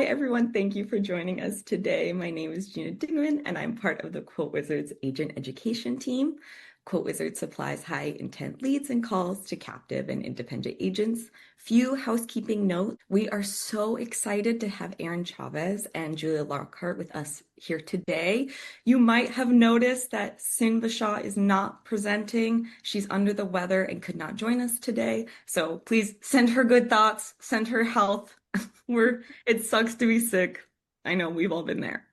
everyone. Thank you for joining us today. My name is Gina Dingman, and I'm part of the QuoteWizards agent education team. QuoteWizards supplies high-intent leads and calls to captive and independent agents. Few housekeeping notes. We are so excited to have Aaron Chavez and Julia Lockhart with us here today. You might have noticed that Sin Bashaw is not presenting. She's under the weather and could not join us today. So please send her good thoughts, send her health. It sucks to be sick. I know we've all been there.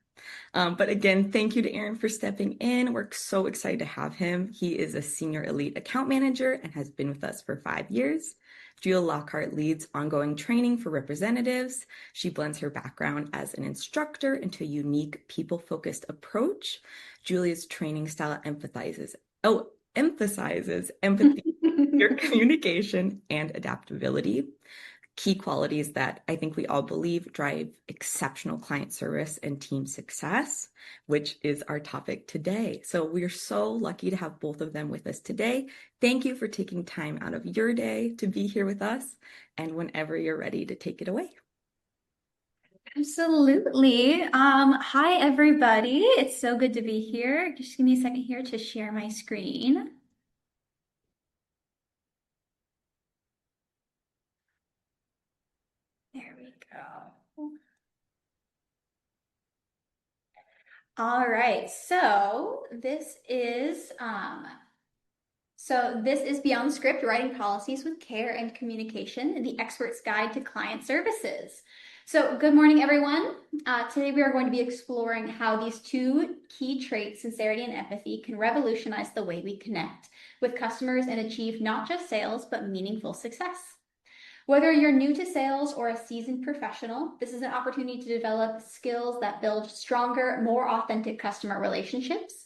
But again, thank you to Aaron for stepping in. We're so excited to have him. He is a senior elite account manager and has been with us for 5 years. Julia Lockhart leads ongoing training for representatives. She blends her background as an instructor into a unique people-focused approach. Julia's training style emphasizes empathy, your communication, and adaptability. Key qualities that I think we all believe drive exceptional client service and team success, which is our topic today. So we're so lucky to have both of them with us today. Thank you for taking time out of your day to be here with us, and whenever you're ready to take it away. Absolutely. Hi, everybody. It's so good to be here. Just give me a second here to share my screen. There we go. All right. So this is Beyond the Script, Writing Policies with Care and Communication, the Expert's Guide to Client Services. So good morning, everyone. Today we are going to be exploring how these two key traits, sincerity and empathy, can revolutionize the way we connect with customers and achieve not just sales, but meaningful success. Whether you're new to sales or a seasoned professional, this is an opportunity to develop skills that build stronger, more authentic customer relationships.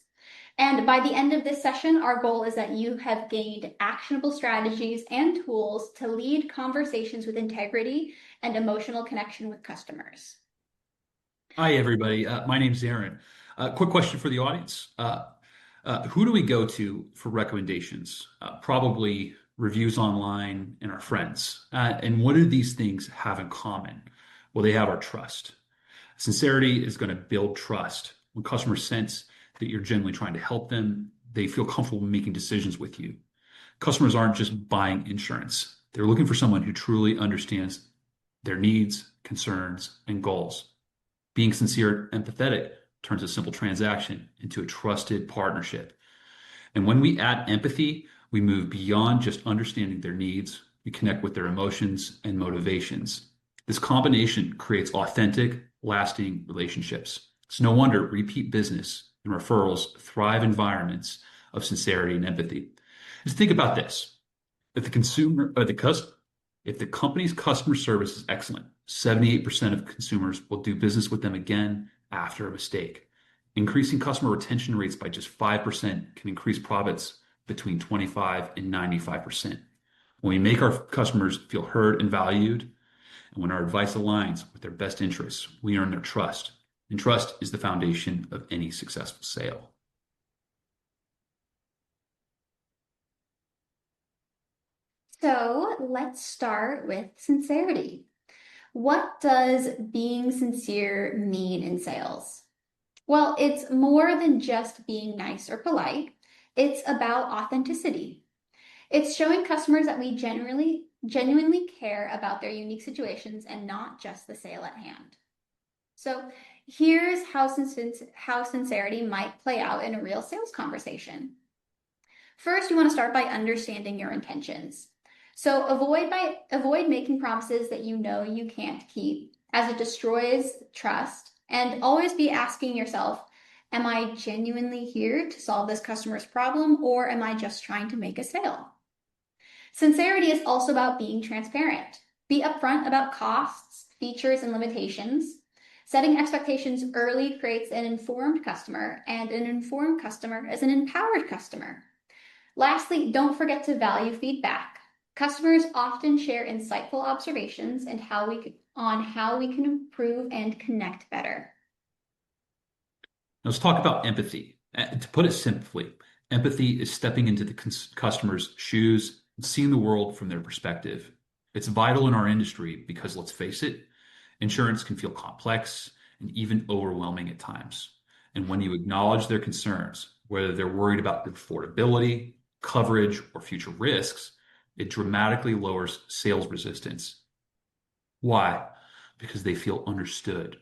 And by the end of this session, our goal is that you have gained actionable strategies and tools to lead conversations with integrity and emotional connection with customers. Hi, everybody. My name's Aaron. Quick question for the audience. Who do we go to for recommendations? Probably reviews online and our friends. And what do these things have in common? Well, they have our trust. Sincerity is going to build trust. When customers sense that you're genuinely trying to help them, they feel comfortable making decisions with you. Customers aren't just buying insurance. They're looking for someone who truly understands their needs, concerns, and goals. Being sincere and empathetic turns a simple transaction into a trusted partnership. And when we add empathy, we move beyond just understanding their needs. We connect with their emotions and motivations. This combination creates authentic, lasting relationships. It's no wonder repeat business and referrals thrive in environments of sincerity and empathy. Just think about this. If the company's customer service is excellent, 78% of consumers will do business with them again after a mistake. Increasing customer retention rates by just 5% can increase profits between 25 and 95%. When we make our customers feel heard and valued, and when our advice aligns with their best interests, we earn their trust. And trust is the foundation of any successful sale. So let's start with sincerity. What does being sincere mean in sales? Well, it's more than just being nice or polite. It's about authenticity. It's showing customers that we genuinely care about their unique situations and not just the sale at hand. So here's how sincerity might play out in a real sales conversation. First, you want to start by understanding your intentions. So avoid making promises that you know you can't keep, as it destroys trust, and always be asking yourself, am I genuinely here to solve this customer's problem, or am I just trying to make a sale? Sincerity is also about being transparent. Be upfront about costs, features, and limitations. Setting expectations early creates an informed customer, and an informed customer is an empowered customer. Lastly, don't forget to value feedback. Customers often share insightful observations and on how we can improve and connect better. Let's talk about empathy. To put it simply, empathy is stepping into the customer's shoes and seeing the world from their perspective. It's vital in our industry because, let's face it, Insurance can feel complex and even overwhelming at times. And when you acknowledge their concerns, whether they're worried about affordability, coverage, or future risks, it dramatically lowers sales resistance. Why? Because they feel understood.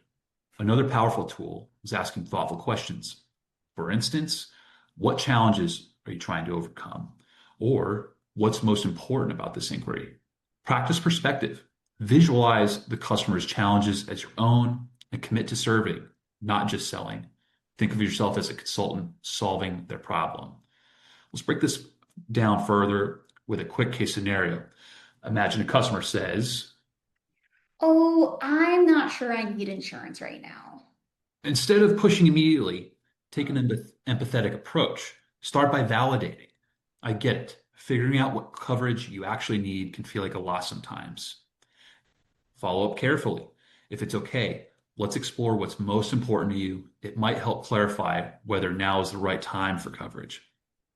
Another powerful tool is asking thoughtful questions. For instance, what challenges are you trying to overcome? Or what's most important about this inquiry? Practice perspective. Visualize the customer's challenges as your own and commit to serving, not just selling. Think of yourself as a consultant solving their problem. Let's break this down further with a quick case scenario. Imagine a customer says, Oh, I'm not sure I need insurance right now. instead of pushing immediately, take an empathetic approach. Start by validating. I get it. Figuring out what coverage you actually need can feel like a lot sometimes. Follow up carefully. If it's okay, let's explore what's most important to you. It might help clarify whether now is the right time for coverage.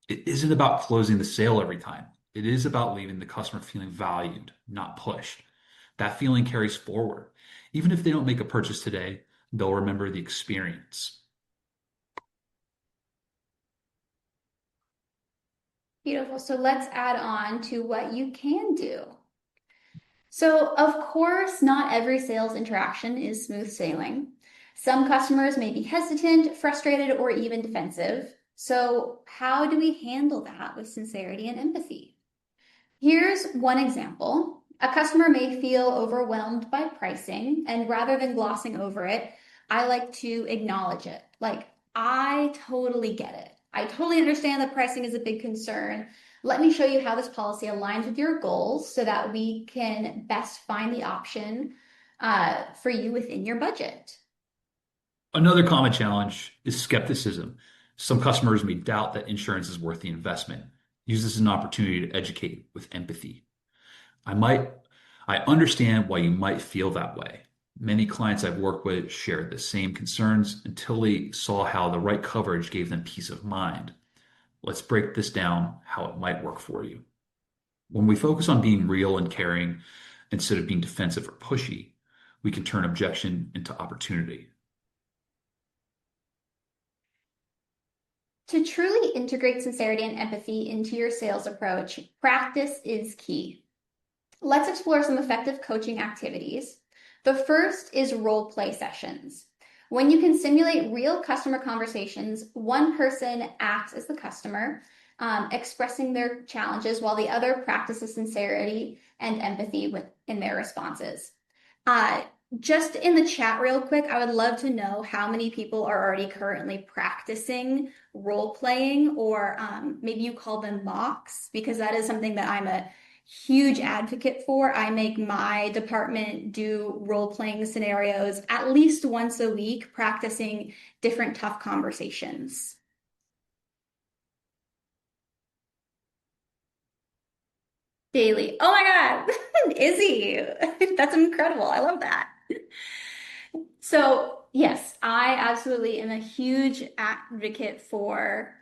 It isn't about closing the sale every time. It is about leaving the customer feeling valued, not pushed. That feeling carries forward. Even if they don't make a purchase today, they'll remember the experience. Beautiful. So let's add on to what you can do. So, of course, not every sales interaction is smooth sailing. Some customers may be hesitant, frustrated, or even defensive. So, how do we handle that with sincerity and empathy? Here's one example. A customer may feel overwhelmed by pricing, and rather than glossing over it, I like to acknowledge it. Like, I totally get it. I totally understand that pricing is a big concern. Let me show you how this policy aligns with your goals so that we can best find the option for you within your budget. Another common challenge is skepticism. Some customers may doubt that insurance is worth the investment. Use this as an opportunity to educate with empathy. I understand why you might feel that way. Many clients I've worked with shared the same concerns until they saw how the right coverage gave them peace of mind. Let's break this down how it might work for you. When we focus on being real and caring instead of being defensive or pushy, we can turn objection into opportunity. To truly integrate sincerity and empathy into your sales approach, practice is key. Let's explore some effective coaching activities. The first is role play sessions. When you can simulate real customer conversations, one person acts as the customer, expressing their challenges while the other practices sincerity and empathy in their responses. Just in the chat real quick, I would love to know how many people are already currently practicing role playing, or maybe you call them mocks, because that is something that I'm a huge advocate for. I make my department do role-playing scenarios at least once a week, practicing different tough conversations. Daily. Oh my God, Izzy, that's incredible. I love that. So yes, I absolutely am a huge advocate for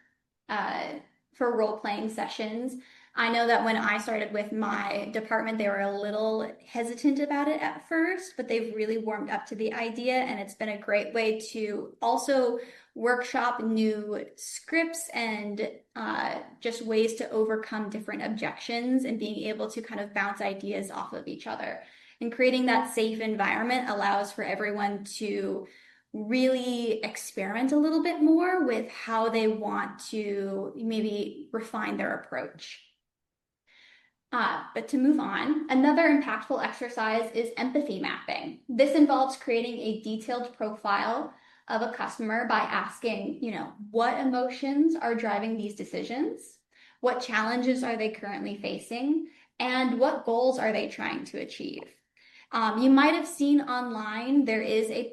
role-playing sessions. I know that when I started with my department, they were a little hesitant about it at first, but they've really warmed up to the idea, and it's been a great way to also workshop new scripts and just ways to overcome different objections and being able to kind of bounce ideas off of each other. And creating that safe environment allows for everyone to really experiment a little bit more with how they want to maybe refine their approach. But to move on, another impactful exercise is empathy mapping. This involves creating a detailed profile of a customer by asking, what emotions are driving these decisions? What challenges are they currently facing? And what goals are they trying to achieve? You might have seen online, there is a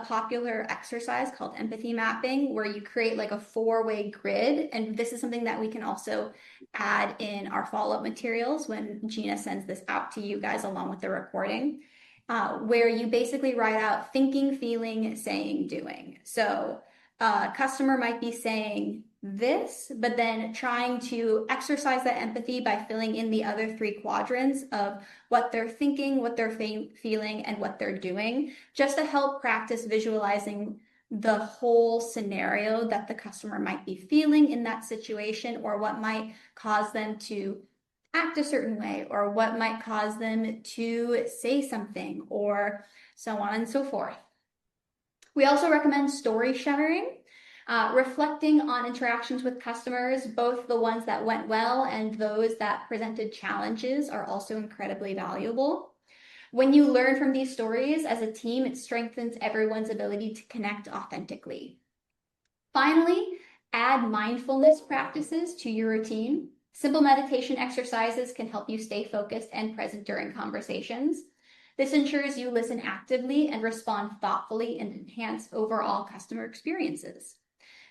popular exercise called empathy mapping where you create like a 4-way grid. And this is something that we can also add in our follow-up materials when Gina sends this out to you guys along with the recording, where you basically write out thinking, feeling, saying, doing. So a customer might be saying, this, but then trying to exercise that empathy by filling in the other three quadrants of what they're thinking, what they're feeling, and what they're doing, just to help practice visualizing the whole scenario that the customer might be feeling in that situation, or what might cause them to act a certain way, or what might cause them to say something, or so on and so forth. We also recommend story sharing, reflecting on interactions with customers, both the ones that went well and those that presented challenges are also incredibly valuable. When you learn from these stories as a team, it strengthens everyone's ability to connect authentically. Finally, add mindfulness practices to your routine. Simple meditation exercises can help you stay focused and present during conversations. This ensures you listen actively and respond thoughtfully and enhance overall customer experiences.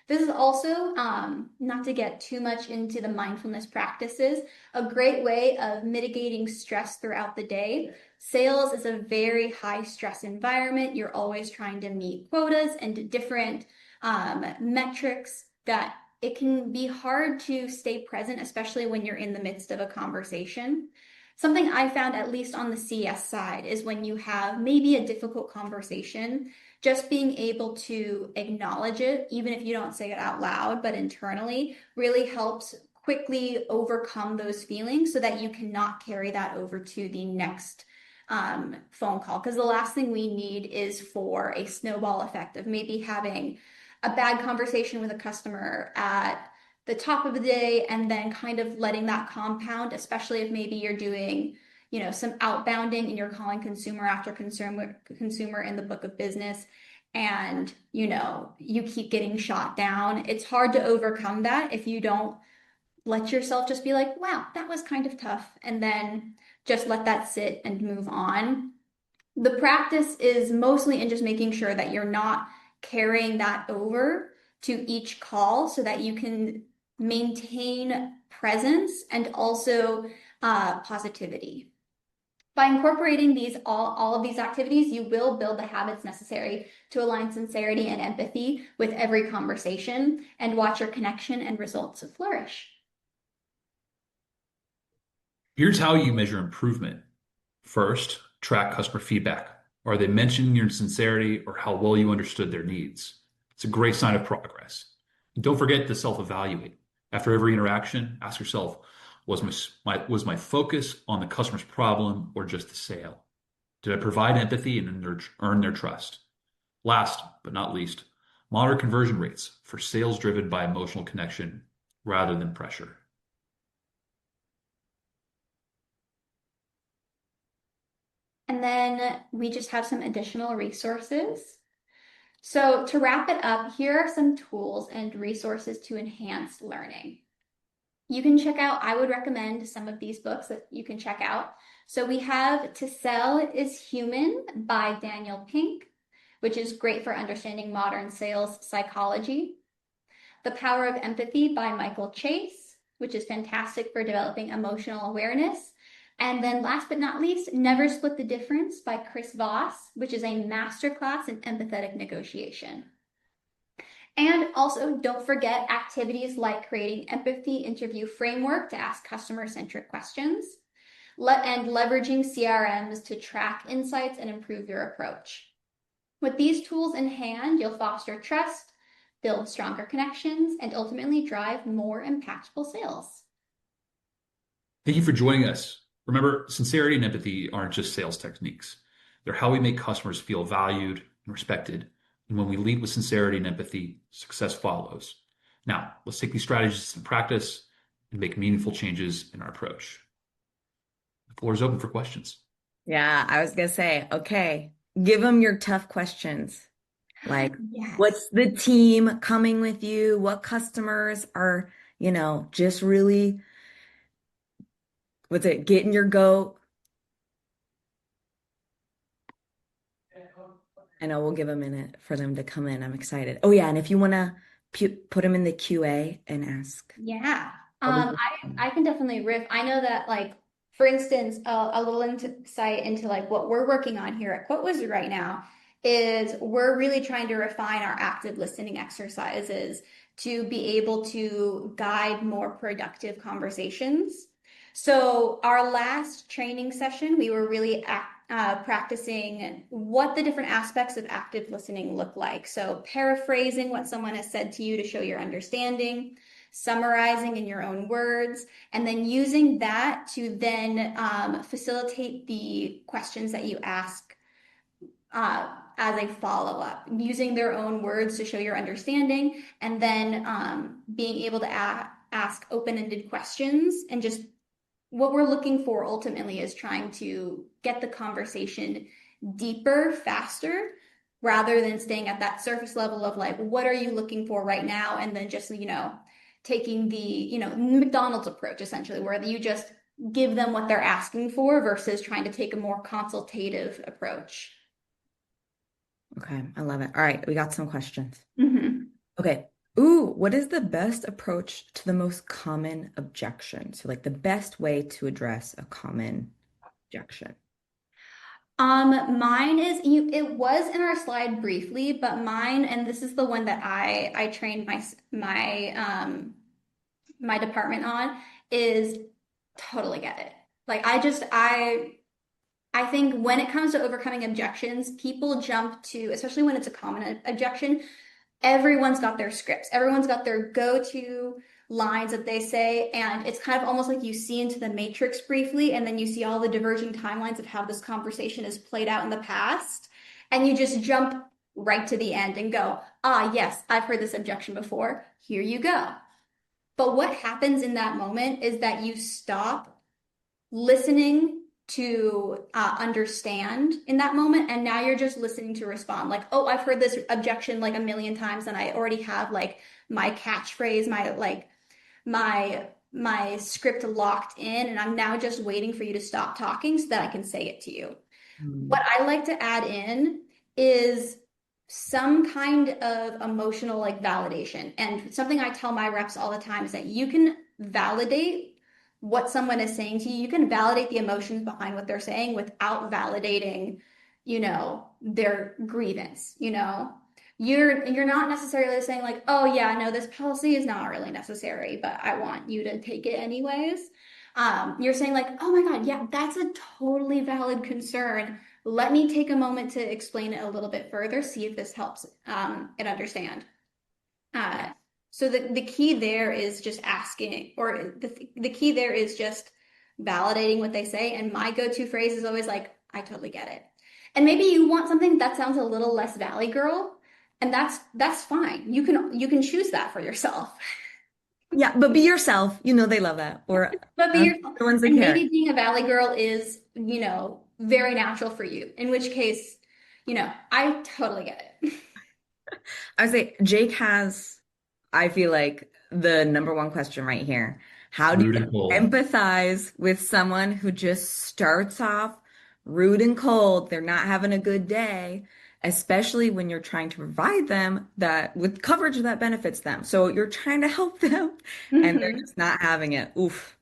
This is also, not to get too much into the mindfulness practices, a great way of mitigating stress throughout the day. Sales is a very high stress environment. You're always trying to meet quotas and different metrics that it can be hard to stay present, especially when you're in the midst of a conversation. Something I found, at least on the CS side, is when you have maybe a difficult conversation, just being able to acknowledge it, even if you don't say it out loud, but internally, really helps quickly overcome those feelings so that you cannot carry that over to the next phone call. Because the last thing we need is for a snowball effect of maybe having a bad conversation with a customer at the top of the day and then kind of letting that compound, especially if maybe you're doing, some outbounding and you're calling consumer after consumer in the book of business, and you keep getting shot down. It's hard to overcome that if you don't let yourself just be like, wow, that was kind of tough, and then just let that sit and move on. The practice is mostly in just making sure that you're not carrying that over to each call so that you can maintain presence and also positivity. By incorporating all of these activities, you will build the habits necessary to align sincerity and empathy with every conversation and watch your connection and results flourish. Here's how you measure improvement. First, track customer feedback. Are they mentioning your sincerity or how well you understood their needs? It's a great sign of progress. And don't forget to self-evaluate. After every interaction, ask yourself, was my focus on the customer's problem or just the sale? Did I provide empathy and earn their trust? Last but not least, monitor conversion rates for sales driven by emotional connection rather than pressure. And then we just have some additional resources. So to wrap it up, here are some tools and resources to enhance learning. You can check out, I would recommend some of these books that you can check out. So we have To Sell is Human by Daniel Pink, which is great for understanding modern sales psychology. The Power of Empathy by Michael Chase, which is fantastic for developing emotional awareness. And then last but not least, Never Split the Difference by Chris Voss, which is a masterclass in empathetic negotiation. And also, don't forget activities like creating empathy interview framework to ask customer-centric questions, and leveraging CRMs to track insights and improve your approach. With these tools in hand, you'll foster trust, build stronger connections, and ultimately drive more impactful sales. Thank you for joining us. Remember, sincerity and empathy aren't just sales techniques. They're how we make customers feel valued and respected. And when we lead with sincerity and empathy, success follows. Now, let's take these strategies to practice and make meaningful changes in our approach. The floor is open for questions. Yeah, I was going to say, okay, give them your tough questions. Like, Yes. What's the team coming with you? What customers are, just really, getting your goat? I know we'll give a minute for them to come in. I'm excited. Oh yeah, and if you want to put them in the QA and ask. Yeah. I can definitely riff. I know that, like, for instance, a little insight into like what we're working on here at QuoteWizard right now is we're really trying to refine our active listening exercises to be able to guide more productive conversations. So, our last training session, we were really practicing what the different aspects of active listening look like. So, paraphrasing what someone has said to you to show your understanding, summarizing in your own words, and then using that to then facilitate the questions that you ask as a follow-up, using their own words to show your understanding, and then being able to ask open-ended questions. And just what we're looking for ultimately is trying to get the conversation deeper, faster, rather than staying at that surface level of like, what are you looking for right now? And then just, taking the, McDonald's approach essentially, where you just give them what they're asking for versus trying to take a more consultative approach. Okay, I love it. All right, we got some questions. Mm-hmm. Okay. Ooh, what is the best approach to the most common objection? So, like the best way to address a common objection. Mine is it was in our slide briefly, but mine, and this is the one that I trained my department on, is totally get it. Like I think when it comes to overcoming objections, people jump to, especially when it's a common objection, everyone's got their scripts. Everyone's got their go-to lines that they say, and it's kind of almost like you see into the matrix briefly, and then you see all the diverging timelines of how this conversation is played out in the past, and you just jump right to the end and go, ah, yes, I've heard this objection before. Here you go. But what happens in that moment is that you stop listening to understand in that moment, and now you're just listening to respond. Like, oh, I've heard this objection like a million times, and I already have like my catchphrase, my script locked in, and I'm now just waiting for you to stop talking so that I can say it to you. What I like to add in is some kind of emotional like validation. And something I tell my reps all the time is that you can validate what someone is saying to you. You can validate the emotions behind what they're saying without validating, their grievance. You're not necessarily saying like, oh yeah, no, this policy is not really necessary, but I want you to take it anyways. You're saying like, oh my God, yeah, that's a totally valid concern. Let me take a moment to explain it a little bit further, see if this helps it understand. So the key there is just asking, or the key there is just validating what they say. And my go-to phrase is always like, I totally get it. And maybe you want something that sounds a little less Valley Girl, and that's fine. You can choose that for yourself. Yeah, but be yourself. They love that. Or But be yourself. the ones that And care. maybe being a Valley Girl is, very natural for you. In which case, I totally get it. I would say Jake has, I feel like, the number one question right here. How do Rude you and cold. empathize with someone who just starts off rude and cold? They're not having a good day, especially when you're trying to provide them that with coverage that benefits them. So you're trying to help them and they're Mhm. just not having it. Oof.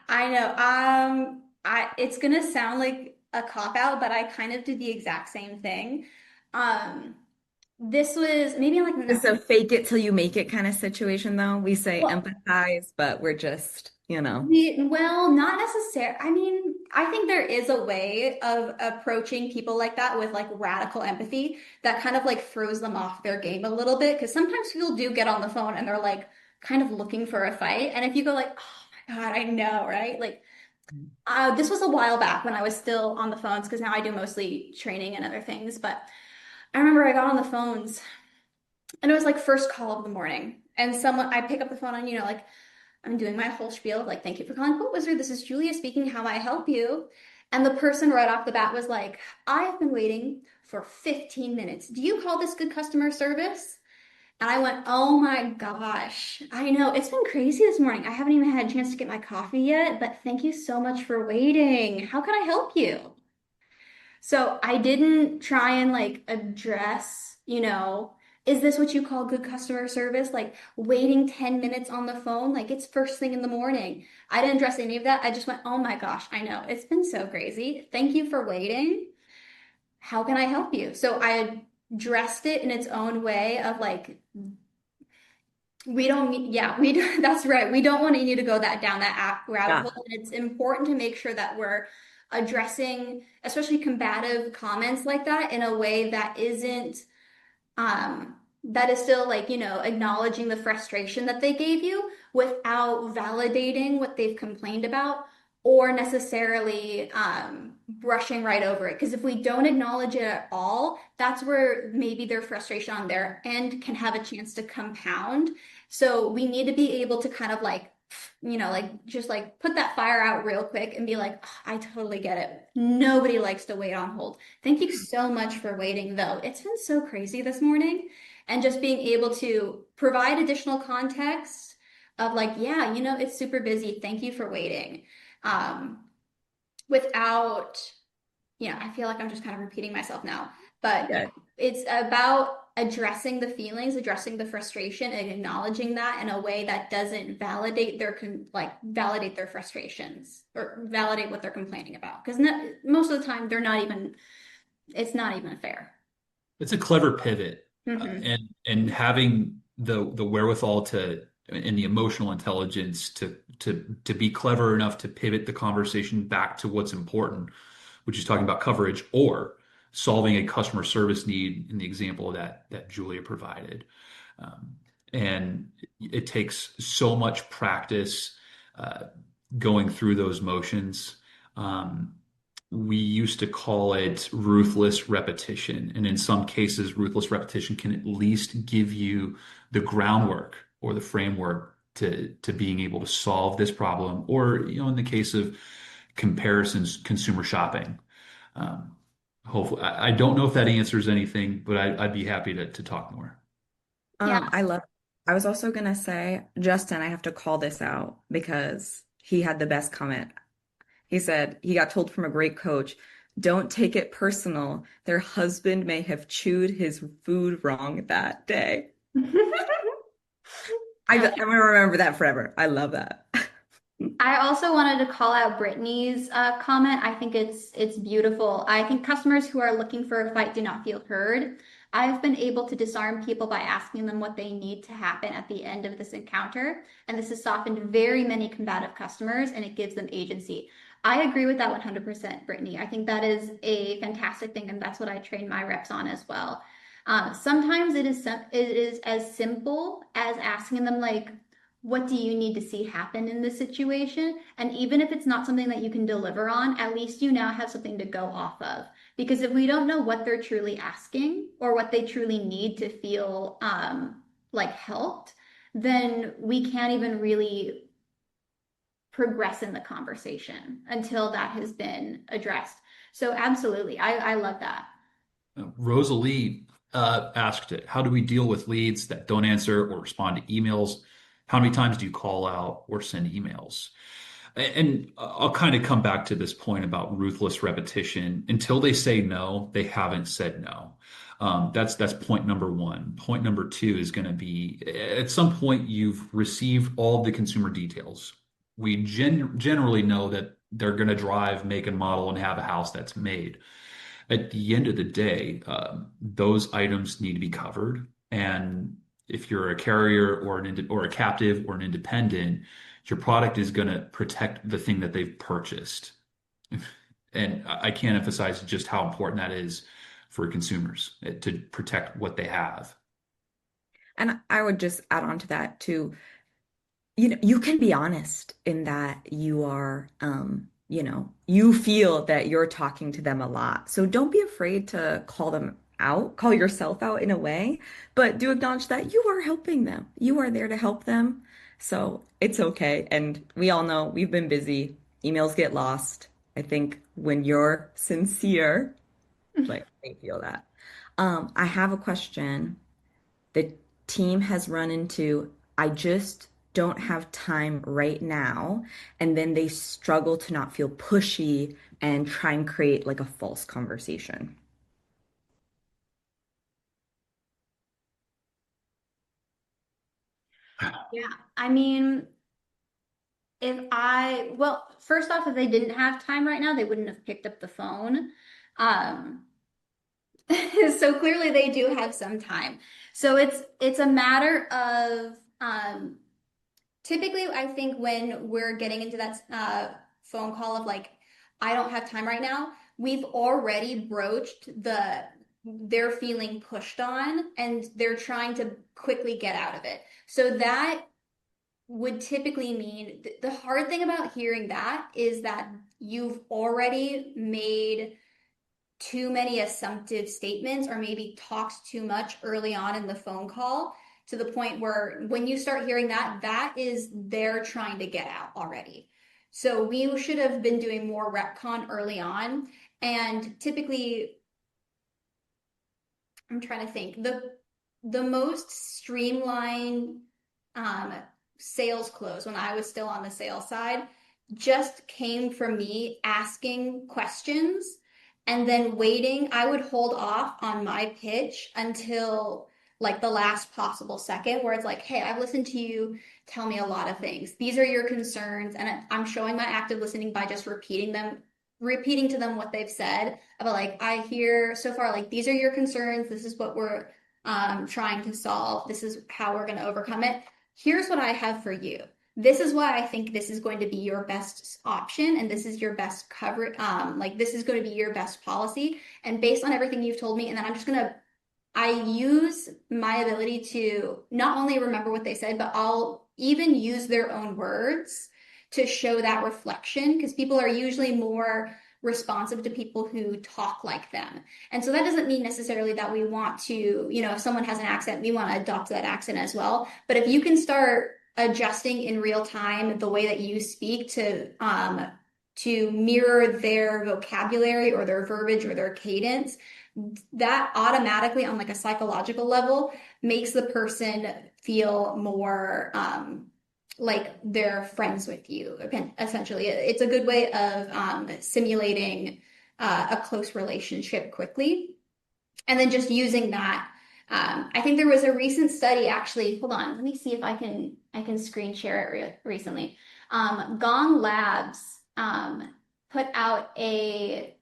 I know. It's gonna sound like a cop out, but I kind of did the exact same thing. Um, this was maybe like It's no, a fake it till you make it kind of situation, though. We say well, empathize, but we're just. well, not necessarily. I mean, I think there is a way of approaching people like that with like radical empathy that kind of like throws them off their game a little bit. Because sometimes people do get on the phone and they're like kind of looking for a fight, and if you go like, oh my God, I know, right? Like. This was a while back when I was still on the phones because now I do mostly training and other things. But I remember I got on the phones and it was like first call of the morning. And I pick up the phone and, like I'm doing my whole spiel of like, thank you for calling QuoteWizard. This is Julia speaking. How may I help you? And the person right off the bat was like, I have been waiting for 15 minutes. Do you call this good customer service? And I went, oh my gosh. I know it's been crazy this morning. I haven't even had a chance to get my coffee yet, but thank you so much for waiting. How can I help you? So I didn't try and like address, is this what you call good customer service? Like waiting 10 minutes on the phone, like it's first thing in the morning. I didn't address any of that. I just went, oh my gosh, I know it's been so crazy. Thank you for waiting. how can I help you? So I addressed it in its own way of like, we don't need, yeah, we do, that's right. We don't want you to go down that rabbit Yeah. hole. And it's important to make sure that we're addressing, especially combative comments like that in a way that isn't that is still like, acknowledging the frustration that they gave you without validating what they've complained about or necessarily brushing right over it. Because if we don't acknowledge it at all, that's where maybe their frustration on their end can have a chance to compound. So we need to be able to kind of like, like just like put that fire out real quick and be like, "Oh, I totally get it. Nobody likes to wait on hold. Thank you so much for waiting, though. It's been so crazy this morning." And just being able to provide additional context of like, yeah, it's super busy. Thank you for waiting. Um, without, I feel like I'm just kind of repeating myself now, but yeah, Yeah. it's about addressing the feelings, addressing the frustration, and acknowledging that in a way that doesn't validate validate their frustrations or validate what they're complaining about. Because most of the time, it's not even fair. It's a clever pivot, Hmm. and having the wherewithal to and the emotional intelligence to be clever enough to pivot the conversation back to what's important, which is talking about coverage or solving a customer service need in the example that Julia provided. Um, and it takes so much practice uh, going through those motions. Um, we used to call it ruthless repetition. And in some cases, ruthless repetition can at least give you the groundwork or the framework to being able to solve this problem. Or, in the case of comparisons, consumer shopping. Um, hopefully, I don't know if that answers anything, but I'd be happy to talk more. Yeah. I love, I was also gonna say, Justin, I have to call this out because he had the best comment. He said he got told from a great coach, don't take it personal. Their husband may have chewed his food wrong that day. I I'm gonna remember that forever. I love that. I also wanted to call out Brittany's comment. I think it's beautiful. I think customers who are looking for a fight do not feel heard. I've been able to disarm people by asking them what they need to happen at the end of this encounter, and this has softened very many combative customers, and it gives them agency. I agree with that 100%, Brittany. I think that is a fantastic thing, and that's what I train my reps on as well. Sometimes it is as simple as asking them like, what do you need to see happen in this situation? And even if it's not something that you can deliver on, at least you now have something to go off of. Because if we don't know what they're truly asking or what they truly need to feel like helped, then we can't even really progress in the conversation until that has been addressed. So absolutely, I love that. Rosalie asked it, how do we deal with leads that don't answer or respond to emails? How many times do you call out or send emails? And I'll kind of come back to this point about ruthless repetition. Until they say no, they haven't said no. That's point number one. Point number two is going to be at some point you've received all the consumer details. We generally know that they're going to drive, make, and model and have a house that's made. At the end of the day, those items need to be covered. And if you're a carrier or a captive or an independent, your product is going to protect the thing that they've purchased. And I can't emphasize just how important that is for consumers to protect what they have. And I would just add on to that too. You can be honest in that you are, you feel that you're talking to them a lot. So don't be afraid to call them out, call yourself out in a way, but do acknowledge that you are helping them. You are there to help them. So it's okay. And we all know we've been busy. Emails get lost. I think when you're sincere, like they feel that. I have a question the team has run into, I just don't have time right now. And then they struggle to not feel pushy and try and create like a false conversation. Yeah. I mean, well, first off, if they didn't have time right now, they wouldn't have picked up the phone. Um, So clearly they do have some time. So it's a matter of typically I think when we're getting into that phone call of like, I don't have time right now, we've already broached they're feeling pushed on and they're trying to quickly get out of it. So that would typically mean the hard thing about hearing that is that you've already made too many assumptive statements or maybe talked too much early on in the phone call to the point where when you start hearing that, that is they're trying to get out already. So we should have been doing more retcon early on. And typically, I'm trying to think, the most streamlined um, sales close when I was still on the sales side just came from me asking questions and then waiting. I would hold off on my pitch until like the last possible second, where it's like, hey, I've listened to you tell me a lot of things. These are your concerns. And I'm showing my active listening by just repeating to them what they've said about like, I hear so far, like, these are your concerns. This is what we're trying to solve. This is how we're going to overcome it. Here's what I have for you. This is why I think this is going to be your best option, and this is your best cover. Like, this is going to be your best policy. And based on everything you've told me, and then I use my ability to not only remember what they said, but I'll even use their own words to show that reflection, because people are usually more responsive to people who talk like them. And so that doesn't mean necessarily that we want to, if someone has an accent, we want to adopt that accent as well. But if you can start adjusting in real time the way that you speak to mirror their vocabulary or their verbiage or their cadence, that automatically on like a psychological level makes the person feel more like they're friends with you. Essentially, it's a good way of simulating a close relationship quickly. And then just using that. I think there was a recent study, actually. Hold on, let me see if I can screen share it recently. Gong Labs put out a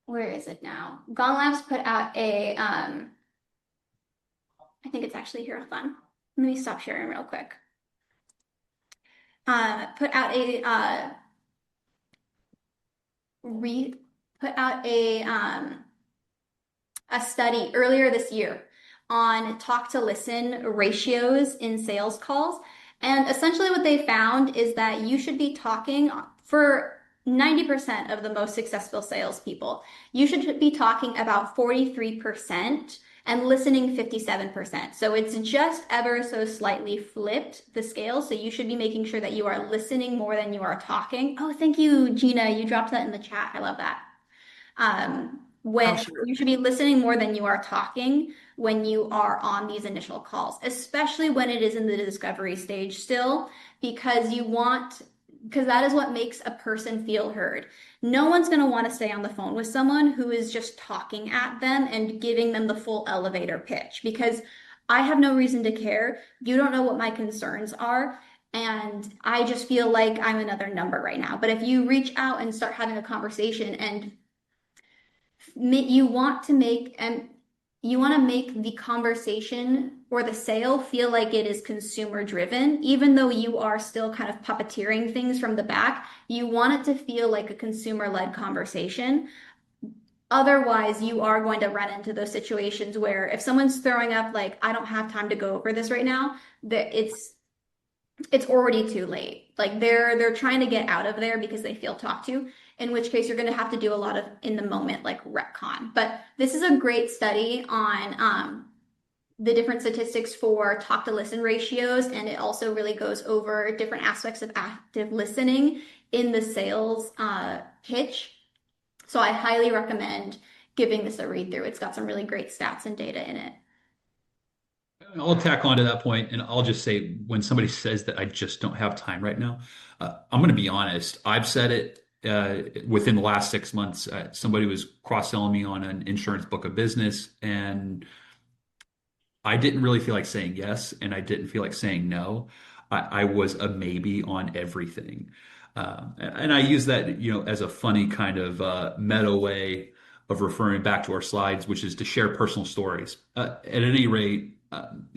where is it now? Gong Labs put out I think it's actually here. Hold on. Let me stop sharing real quick. Put out a study earlier this year on talk to listen ratios in sales calls. And essentially what they found is that you should be talking for 90% of the most successful salespeople. You should be talking about 43% and listening 57%. So it's just ever so slightly flipped the scale. So you should be making sure that you are listening more than you are talking. Oh, thank you, Gina. You dropped that in the chat. I love that. When sure. you should be listening more than you are talking when you are on these initial calls, especially when it is in the discovery stage still, because that is what makes a person feel heard. No one's going to want to stay on the phone with someone who is just talking at them and giving them the full elevator pitch, because I have no reason to care. You don't know what my concerns are. And I just feel like I'm another number right now. But if you reach out and start having a conversation and you want to make the conversation or the sale feel like it is consumer driven, even though you are still kind of puppeteering things from the back. You want it to feel like a consumer led conversation. Otherwise, you are going to run into those situations where if someone's throwing up like, I don't have time to go over this right now, that it's already too late. Like they're trying to get out of there because they feel talked to, in which case you're going to have to do a lot of in the moment like retcon. But this is a great study on the different statistics for talk to listen ratios, and it also really goes over different aspects of active listening in the sales pitch. So I highly recommend giving this a read through. It's got some really great stats and data in it. I'll tack on to that point, and I'll just say when somebody says that I just don't have time right now, I'm going to be honest. I've said it within the last 6 months. Somebody was cross-selling me on an insurance book of business, and I didn't really feel like saying yes, and I didn't feel like saying no. I was a maybe on everything, and I use that as a funny kind of meta way of referring back to our slides, which is to share personal stories. At any rate,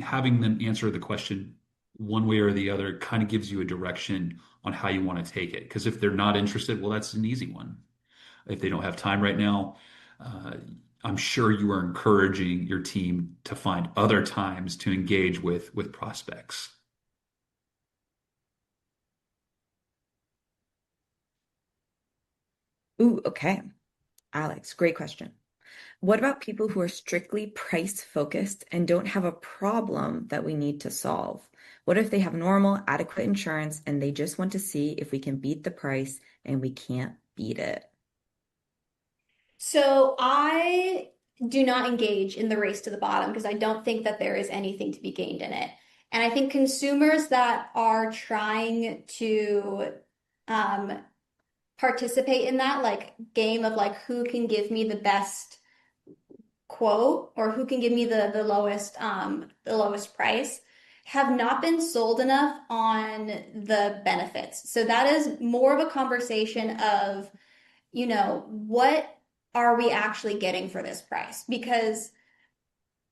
having them answer the question one way or the other kind of gives you a direction on how you want to take it. Because if they're not interested, well, that's an easy one. If they don't have time right now, uh, I'm sure you are encouraging your team to find other times to engage with prospects. Ooh, okay. Alex, great question. What about people who are strictly price focused and don't have a problem that we need to solve? What if they have normal, adequate insurance and they just want to see if we can beat the price and we can't beat it? So I do not engage in the race to the bottom because I don't think that there is anything to be gained in it. And I think consumers that are trying to um, participate in that like game of like who can give me the best quote or who can give me the lowest price have not been sold enough on the benefits. So that is more of a conversation of, what are we actually getting for this price? Because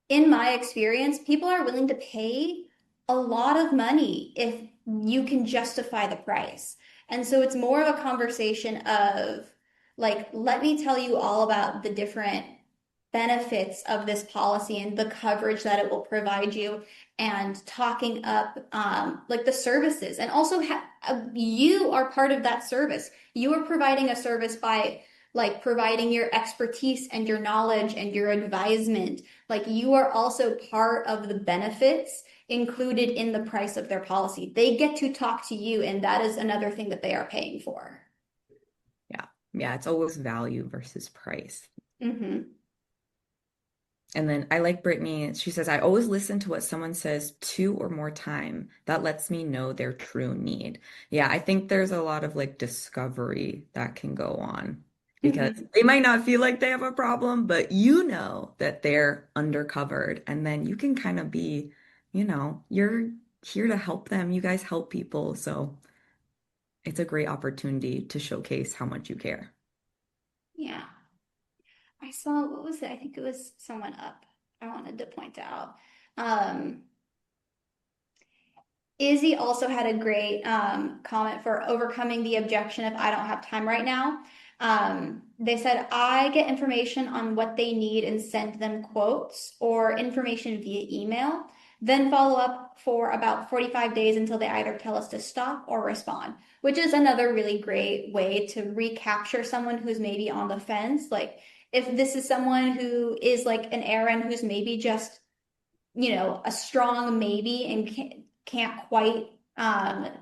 in my experience, people are willing to pay a lot of money if you can justify the price. And so it's more of a conversation of like, let me tell you all about the different benefits of this policy and the coverage that it will provide you and talking up like the services. And also you are part of that service. You are providing a service by like providing your expertise and your knowledge and your advisement. Like you are also part of the benefits included in the price of their policy. They get to talk to you, and that is another thing that they are paying for. Yeah. Yeah, it's always value versus price. Mm-hmm. And then I like Brittany. She says, I always listen to what someone says two or more time. That lets me know their true need. Yeah, I think there's a lot of like discovery that can go on because Mm-hmm. they might not feel like they have a problem, but you know that they're undercovered. And then you can kind of be, you're here to help them. You guys help people. So it's a great opportunity to showcase how much you care. Yeah. I saw, what was it? I think it was someone up. I wanted to point out. Um, Izzy also had a great comment for overcoming the objection if I don't have time right now. They said, I get information on what they need and send them quotes or information via email, then follow up for about 45 days until they either tell us to stop or respond, which is another really great way to recapture someone who's maybe on the fence. Like, if this is someone who is like an Aaron who's maybe just a strong maybe and can't quite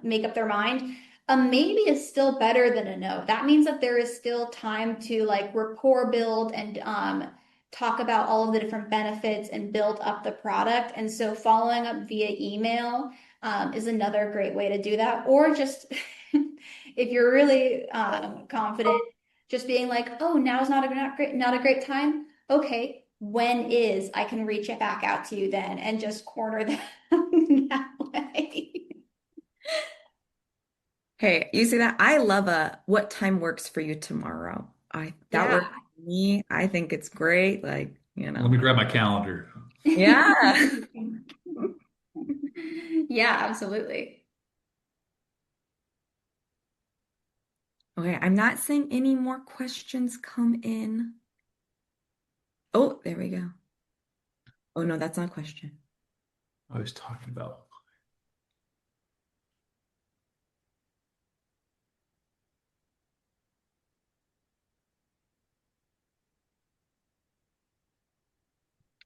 make up their mind, a maybe is still better than a no. That means that there is still time to like rapport build and talk about all of the different benefits and build up the product. And so following up via email is another great way to do that. Or just if you're really confident, just being like, oh, now's not a great time. Okay, when is I can reach it back out to you then and just corner them that way. Hey, you see that? I love a what time works for you tomorrow. That Yeah. works for me. I think it's great. Like, Let me grab my calendar. yeah. Yeah, absolutely. Okay, I'm not seeing any more questions come in. Oh, there we go. Oh no, that's not a question. I was talking about.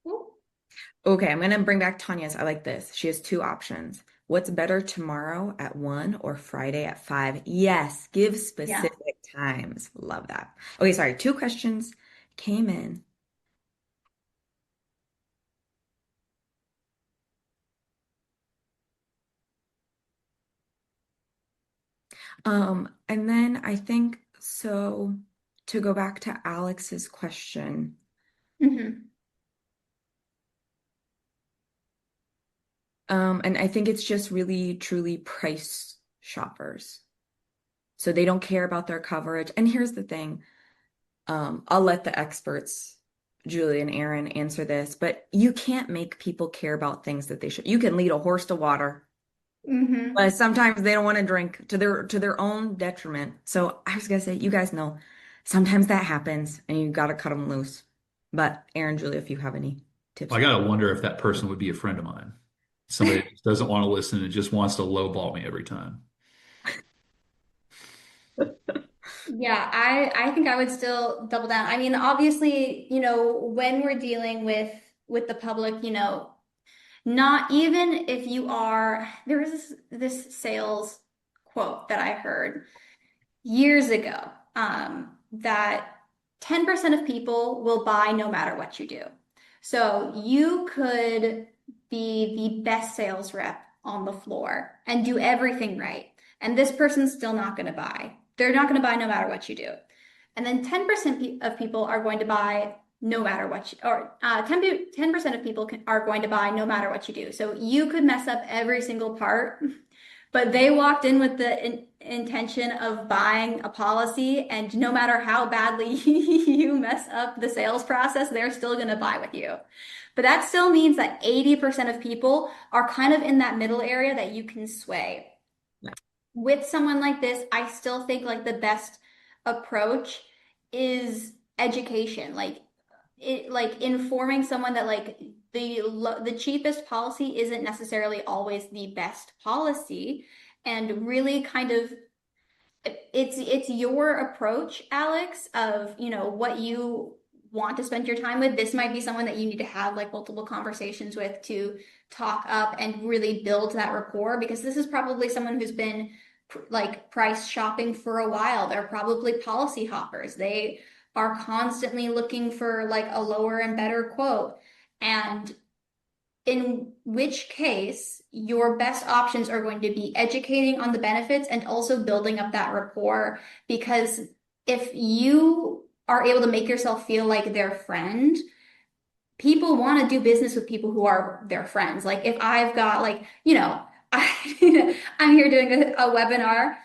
Ooh, Okay, I'm gonna bring back Tanya's. I like this. She has two options. What's better tomorrow at 1 or Friday at 5? Yes, give yeah. specific times. Love that. Okay, sorry. Two questions came in. And then I think so to go back to Alex's question, Hmm. and I think it's just really truly price shoppers. So they don't care about their coverage. And here's the thing. I'll let the experts, Julie and Aaron, answer this, but you can't make people care about things that they should. You can lead a horse to water, Hmm. but sometimes they don't want to drink to their own detriment. So I was gonna say, you guys know, sometimes that happens, and you got to cut them loose. But Aaron, Julie, if you have any tips I for gotta wonder if that person would be a friend of mine. Somebody that just doesn't want to listen and just wants to lowball me every time. Yeah, I think I would still double down. I mean, obviously, when we're dealing with the public, not even if you are, there was this sales quote that I heard years ago, that 10% of people will buy no matter what you do. So you could be the best sales rep on the floor and do everything right. And this person's still not going to buy. They're not going to buy no matter what you do. And then 10% of people are going to buy no matter what you, or 10% of people are going to buy no matter what you do. So you could mess up every single part, but they walked in with the intention of buying a policy, and no matter how badly you mess up the sales process, they're still going to buy with you. But that still means that 80% of people are kind of in that middle area that you can sway. Yeah. With someone like this, I still think like the best approach is education. Like informing someone that like the cheapest policy isn't necessarily always the best policy, and really kind of it's your approach, Alex, of what you want to spend your time with. This might be someone that you need to have like multiple conversations with to talk up and really build that rapport, because this is probably someone who's been like price shopping for a while. They're probably policy hoppers. They are constantly looking for like a lower and better quote. And in which case, your best options are going to be educating on the benefits and also building up that rapport. Because if you are able to make yourself feel like their friend, people want to do business with people who are their friends. Like if I've got like, I'm here doing a webinar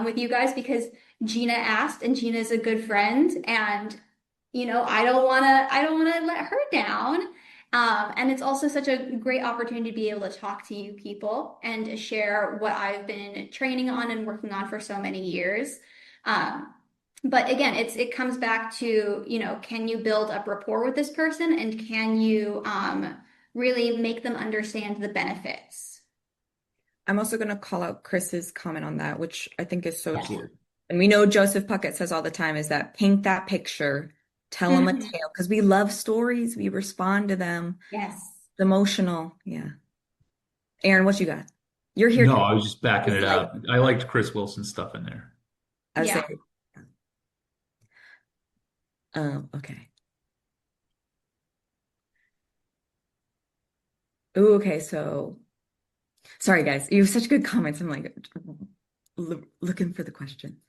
with you guys because Gina asked, and Gina's a good friend, and I don't want to let her down. And it's also such a great opportunity to be able to talk to you people and share what I've been training on and working on for so many years. But again, it comes back to, can you build up rapport with this person, and can you really make them understand the benefits? I'm also going to call out Chris's comment on that, which I think is so Yes. true. And we know Joseph Puckett says all the time is that paint that picture, tell them a Mhm. tale, because we love stories. We respond to them. Yes. It's emotional. Yeah. Aaron, what you got? You're here No, to I was just backing it's it like up. I liked Chris Wilson's stuff in there. I was Yeah. saying, okay. Ooh, okay, so sorry guys. You have such good comments. I'm like looking for the question.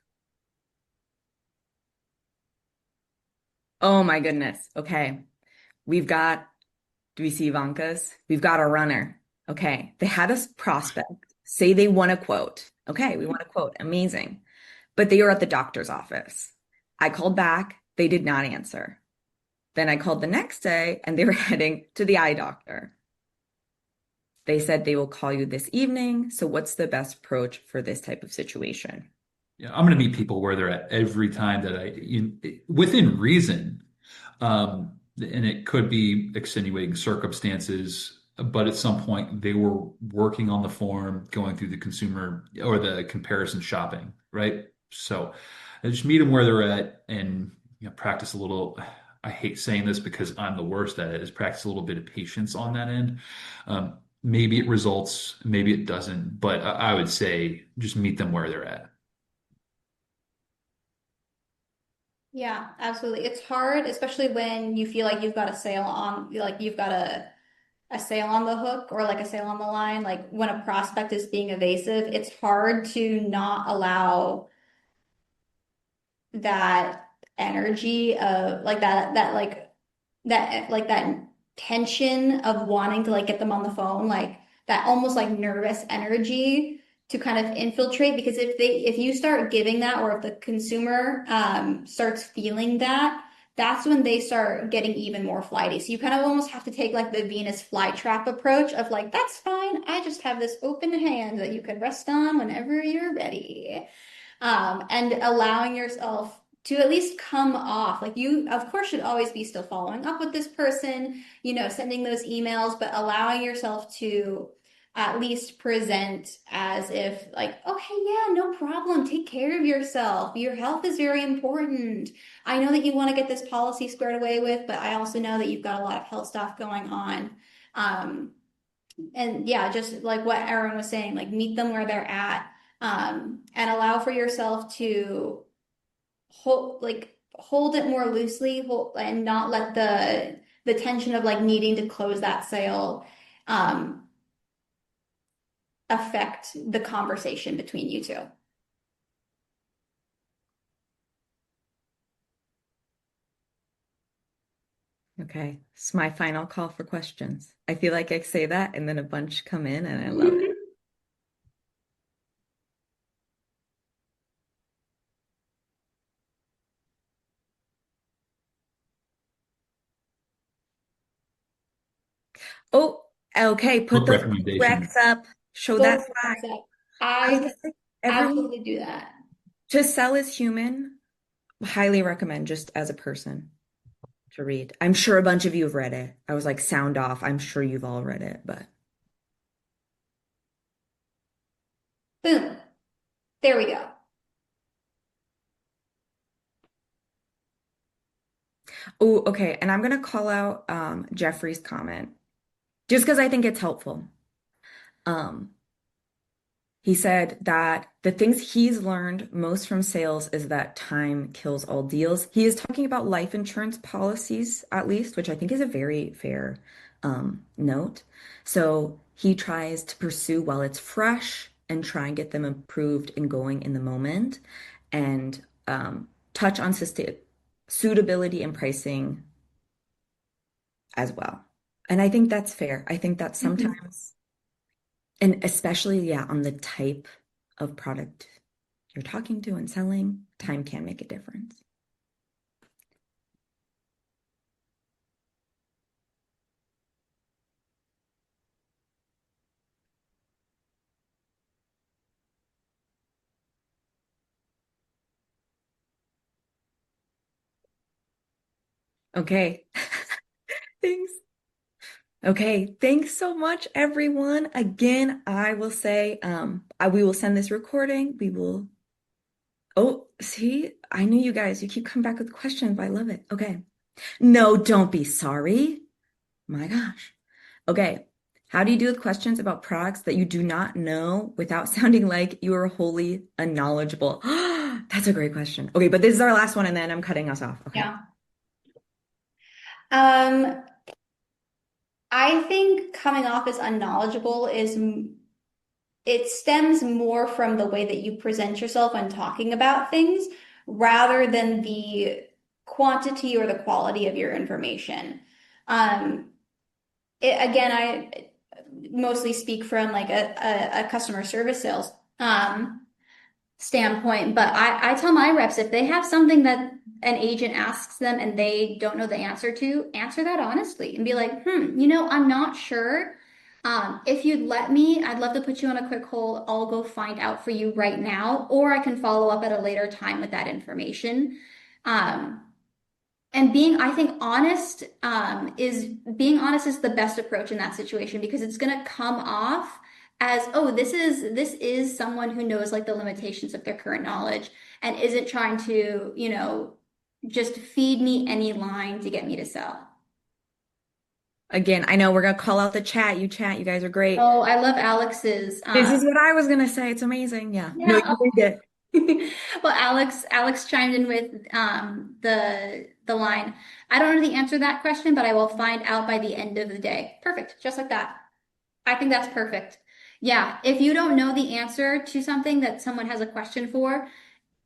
Oh my goodness. Okay. We've got, do we see Ivanka's? We've got a runner. Okay. They had a prospect say they want a quote. Okay, we want a quote. Amazing. But they were at the doctor's office. I called back. They did not answer. Then I called the next day and they were heading to the eye doctor. They said they will call you this evening. So what's the best approach for this type of situation? Yeah, I'm going to meet people where they're at every time that within reason. And it could be extenuating circumstances, but at some point they were working on the form, going through the consumer or the comparison shopping, right? So I just meet them where they're at and practice a little. I hate saying this because I'm the worst at it, is practice a little bit of patience on that end. Maybe it results, maybe it doesn't, but I would say just meet them where they're at. Yeah, absolutely. It's hard, especially when you feel like you've got a sale on, like you've got a sale on the hook, or like a sale on the line. Like when a prospect is being evasive, it's hard to not allow that energy of like that tension of wanting to like get them on the phone, like that almost like nervous energy to kind of infiltrate, because if you start giving that, or if the consumer starts feeling that, that's when they start getting even more flighty. So you kind of almost have to take like the Venus flytrap approach of like, that's fine. I just have this open hand that you can rest on whenever you're ready. And allowing yourself to at least come off. Like you, of course, should always be still following up with this person, sending those emails, but allowing yourself to at least present as if like, okay, yeah, no problem. Take care of yourself. Your health is very important. I know that you want to get this policy squared away with, but I also know that you've got a lot of health stuff going on. Um, and yeah, just like what Aaron was saying, like meet them where they're at, and allow for yourself to hold it more loosely, and not let the tension of like needing to close that sale um, affect the conversation between you two. Okay, it's my final call for questions. I feel like I say that and then a bunch come in and I love it. Oh, okay, put Book those recs recommendation. up, show that Both flag. concept. I I would say everyone absolutely do that. to sell is human. Highly recommend just as a person to read. I'm sure a bunch of you have read it. I was like, sound off. I'm sure you've all read it, but Boom. There we go. oh, okay. And I'm gonna call out Jeffrey's comment just because I think it's helpful. Um, He said that the things he's learned most from sales is that time kills all deals. He is talking about life insurance policies, at least, which I think is a very fair note. So he tries to pursue while it's fresh and try and get them improved and going in the moment and touch on suitability and pricing as well. And I think that's fair. I think that Mhm. sometimes. And especially, yeah, on the type of product you're talking to and selling, time can make a difference. Okay. Thanks. Okay. Thanks so much, everyone. Again, I will say, we will send this recording. We will. Oh, see, I knew you guys. You keep coming back with questions. I love it. Okay. No, don't be sorry. My gosh. Okay. How do you deal with questions about products that you do not know without sounding like you are wholly unknowledgeable? That's a great question. Okay, but this is our last one and then I'm cutting us off. Okay. Yeah. Um, I think coming off as unknowledgeable it stems more from the way that you present yourself when talking about things rather than the quantity or the quality of your information. Um, again, I mostly speak from like a customer service sales standpoint, but I tell my reps if they have something that an agent asks them and they don't know the answer to, answer that honestly and be like, I'm not sure. If you'd let me, I'd love to put you on a quick hold. I'll go find out for you right now, or I can follow up at a later time with that information. Um, and I think, being honest is the best approach in that situation because it's going to come off as, oh, this is someone who knows like the limitations of their current knowledge and isn't trying to, just feed me any line to get me to sell. Again, I know we're gonna call out the chat. You chat, you guys are great. Oh, I love Alex's. This is what I was gonna say. It's amazing. Yeah. No, Yeah. you read it. Well, Alex chimed in with the line. I don't know the answer to that question, but I will find out by the end of the day. Perfect. Just like that. I think that's perfect. Yeah, if you don't know the answer to something that someone has a question for,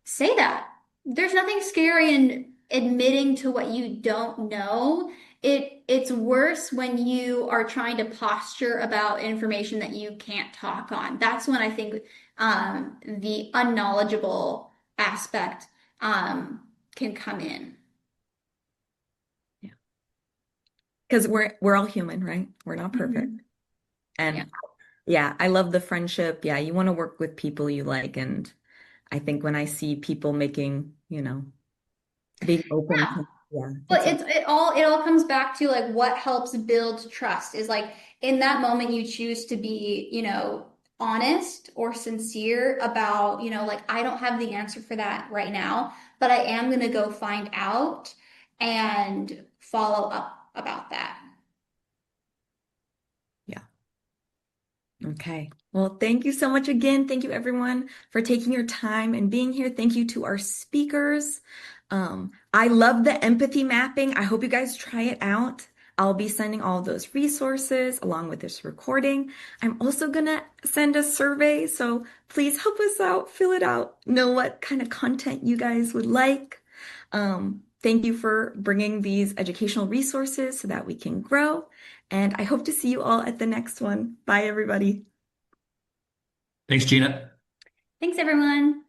say that. There's nothing scary in admitting to what you don't know. It's worse when you are trying to posture about information that you can't talk on. That's when I think the unknowledgeable aspect can come in. Yeah. Because we're all human, right? We're not perfect. Mhm. Yeah. And yeah, I love the friendship. Yeah, you want to work with people you like. And I think when I see people making, being open to, yeah, But it's a, it all comes back to like what helps build trust is like in that moment you choose to be, honest or sincere about, like I don't have the answer for that right now, but I am gonna go find out and follow up about that. yeah. Okay. Well, thank you so much again. Thank you everyone for taking your time and being here. Thank you to our speakers. I love the empathy mapping. I hope you guys try it out. I'll be sending all of those resources along with this recording. I'm also gonna send a survey, so please help us out, fill it out, know what kind of content you guys would like. Thank you for bringing these educational resources so that we can grow. And I hope to see you all at the next one. Bye, everybody. Thanks, Gina. Thanks, everyone.